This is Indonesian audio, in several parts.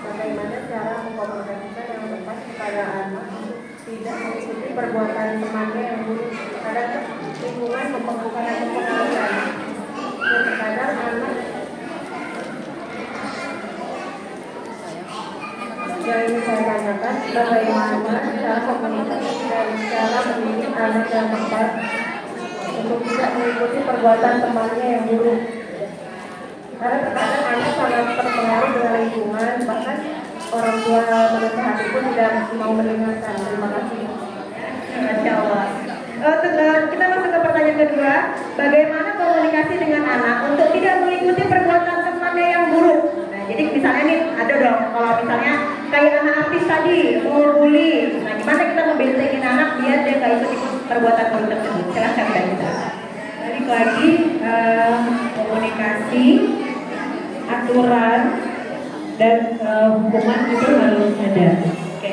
Bagaimana cara mengkomunikasikan yang tepat kepada anak tidak mengikuti perbuatan temannya yang buruk? Kadang lingkungan mempengaruhi anak. Dan terkadang anak yang saya tanyakan bagaimana cara komunikasi dan cara mendidik anak yang tepat untuk tidak mengikuti perbuatan temannya yang buruk. Karena terkadang anak sangat terpengaruh dengan lingkungan, bahkan orang tua menasihati pun tidak mau mendengarkan. Terima kasih. Masya Allah. Kita masuk ke pertanyaan kedua. Bagaimana komunikasi dengan anak untuk tidak mengikuti perbuatan temannya yang buruk? Nah, jadi misalnya nih ada dong, kalau misalnya kayak anak artis tadi mau bully. Nah, gimana kita membentengin anak biar dia nggak ikut perbuatan buruk tersebut? Silahkan Mbak Gita. Balik lagi komunikasi, aturan dan hukuman itu harus ada. Oke.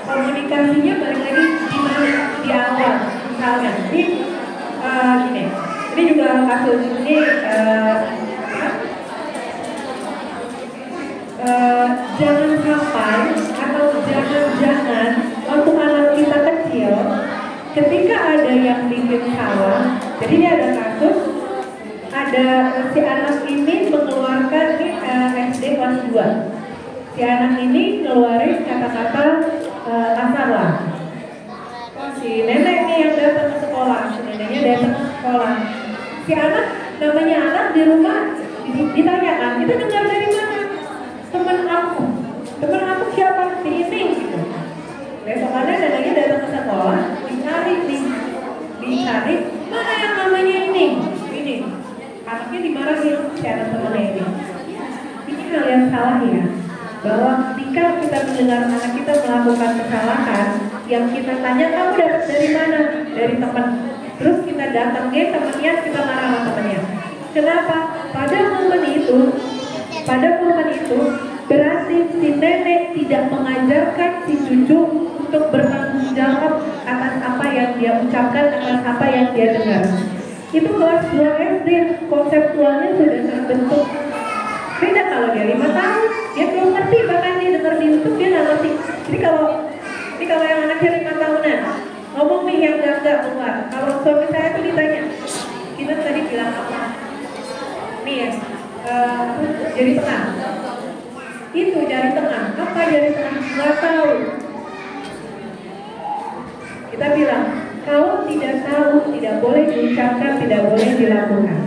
Komunikasinya balik lagi di awal. Misalnya, ini juga kasus ini jangan sampai atau jangan waktu anak kita kecil ketika ada yang bikin salah. Jadi ini ada kasus, ada si anak ini mengeluarkan SD kelas 2. Si anak ini ngeluarin kata-kata kasar lah. Si nenek nih yang datang ke sekolah, si neneknya datang ke sekolah. Si anak, namanya anak di rumah ditanyakan, itu dengar dari mana? Teman aku siapa? Si ini gitu. Besokannya neneknya datang ke sekolah, dicari mana yang namanya ini. Anaknya dimarahin si anak temannya ini. Ini hal yang salah ya, bahwa ketika kita mendengar anak kita melakukan kesalahan, yang kita tanya kamu dapat dari mana? Dari teman. Terus kita datangnya temannya, kita marah sama temannya. Kenapa? Pada momen itu berarti si nenek tidak mengajarkan si cucu untuk bertanggung jawab atas apa yang dia ucapkan, atas apa yang dia dengar. Itu kelas 2 SD, konseptualnya sudah terbentuk. Beda kalau dia 5 tahun, dia belum ngerti, bahkan dia dengar di YouTube dia nggak ngerti. Jadi kalau yang anaknya 5 tahunan, ngomong nih yang enggak keluar. Kalau suami saya tuh ditanya, kita tadi bilang apa? Nih ya, jari tengah. Itu jari tengah. Apa jari tengah? Nggak tahu. Kita bilang, kalau tidak tahu, tidak boleh diucapkan, tidak boleh dilakukan.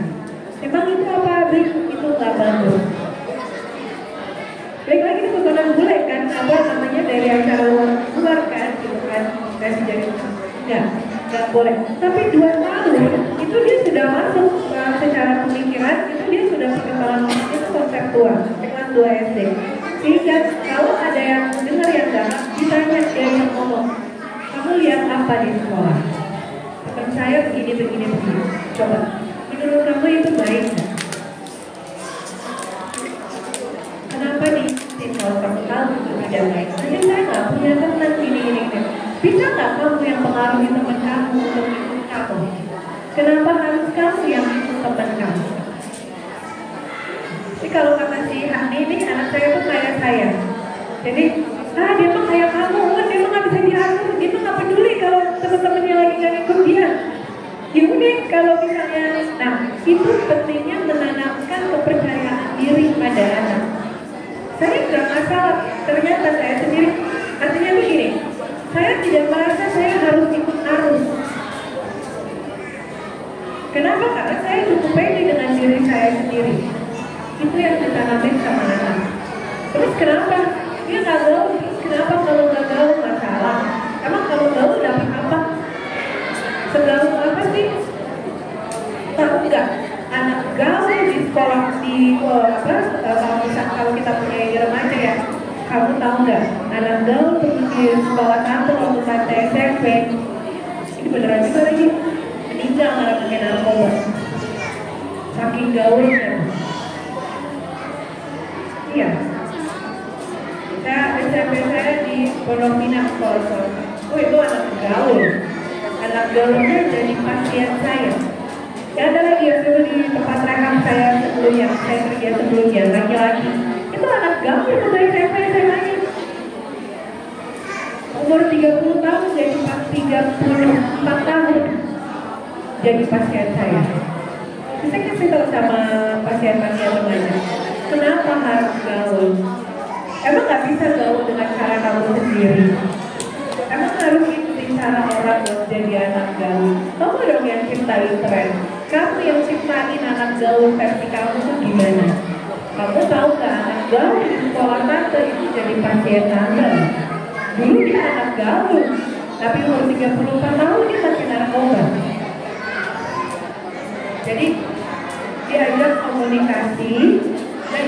Emang itu apa? Itu nggak bagus. Baik lagi itu tontonan bule kan, apa namanya dari acara luar kan, gitu kan, kasih jari nggak boleh. Tapi 2 tahun itu dia sudah masuk secara pemikiran, itu dia sudah pengetahuan itu konseptual, kelas 2 SD. Sehingga kalau ada yang dengar yang nggak, ditanya dia yang ngomong, kamu lihat apa di sekolah? Teman saya begini. Coba, menurut kamu itu baik nggak? Kenapa nih? Kalau kamu tahu itu tidak baik, jadi saya nggak punya teman ini. Bisa nggak kamu yang pengaruhi teman kamu untuk ikut kamu? Kenapa harus kamu yang ikut teman kamu? Jadi kalau kata si Hani ini, anak saya tuh kayak saya. Jadi, dia mah kayak kamu, dia mah nggak bisa diatur, dia mah nggak peduli kalau teman-temannya lagi nggak ikut dia. Ya udah, kalau misalnya, itu pentingnya menanamkan kepercayaan diri pada anak. Saya nggak masalah, ternyata saya sendiri, artinya begini, saya tidak merasa saya harus ikut arus. Kenapa? Karena saya cukup pede dengan diri saya sendiri. Itu yang ditanamin sama anak. Terus kenapa? Dia nggak gaul. Kenapa kalau nggak gaul masalah? Emang kalau gaul dapat apa? Segaul apa sih? Tahu nggak? Anak gaul di sekolah kalau kita punya di remaja ya, kamu tahu nggak? Anak gaul di sekolah 1 waktu pada SMP, ini beneran juga lagi meninggal karena pakai narkoba, saking gaulnya. Iya, SMP saya di Pondok Pinang sekolah. Itu anak gaul. Anak gaulnya jadi pasien saya. Ya, ada lagi yang dulu di tempat rekam saya sebelumnya, saya kerja sebelumnya, laki-laki. Itu anak gaul udah SMP SMA-nya. Umur 30 tahun jadi 34 tahun jadi pasien saya. Saya kasih tahu sama pasien-pasien temannya, kenapa harus gaul? Emang nggak bisa gaul dengan cara kamu sendiri? Emang harus ikutin cara orang buat jadi anak gaul? Kamu dong yang ciptain tren. Kamu yang ciptain anak gaul versi kamu tuh gimana? Kamu tahu nggak anak gaul di sekolah tante itu jadi pasien tante? Dulu dia anak gaul, tapi umur 34 tahun dia masih narkoba. Jadi diajak komunikasi dan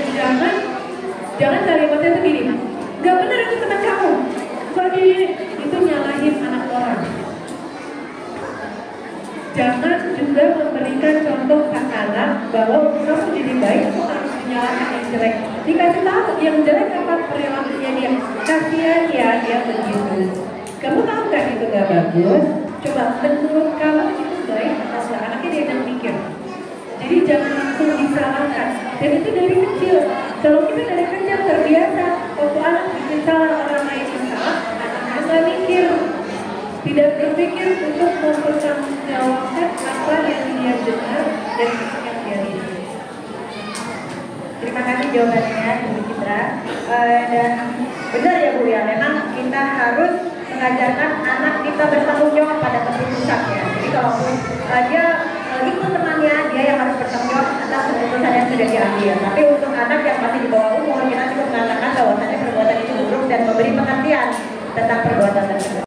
jangan kalimatnya itu gini, nggak benar itu teman kamu, kalau itu nyalahin anak orang. Jangan juga memberikan contoh ke anak bahwa kamu jadi baik, kamu harus menyalahkan yang jelek. Dikasih tahu yang jelek apa perilakunya dia. Kasihan ya dia begitu. Kamu tahu kan itu nggak bagus? Coba menurut kamu itu baik atau enggak? Anaknya dia yang mikir. Jadi jangan langsung disalahkan. Dan itu dari kecil. Kalau kita dari kecil terbiasa, waktu anak bikin salah, orang lain yang salah, anaknya nggak mikir. Tidak berpikir untuk mempertanggungjawabkan apa yang dia dengar dan yang dia lihat. Terima kasih jawabannya, Ibu Citra. Dan benar ya Bu ya, memang kita harus mengajarkan anak kita bertanggung jawab pada keputusan ya. Jadi kalau dia ikut temannya, dia yang harus bertanggung jawab atas keputusan yang sudah diambil. Tapi untuk anak yang masih di bawah umur, kita cukup mengatakan bahwasanya perbuatan itu buruk dan memberi pengertian tentang perbuatan tersebut.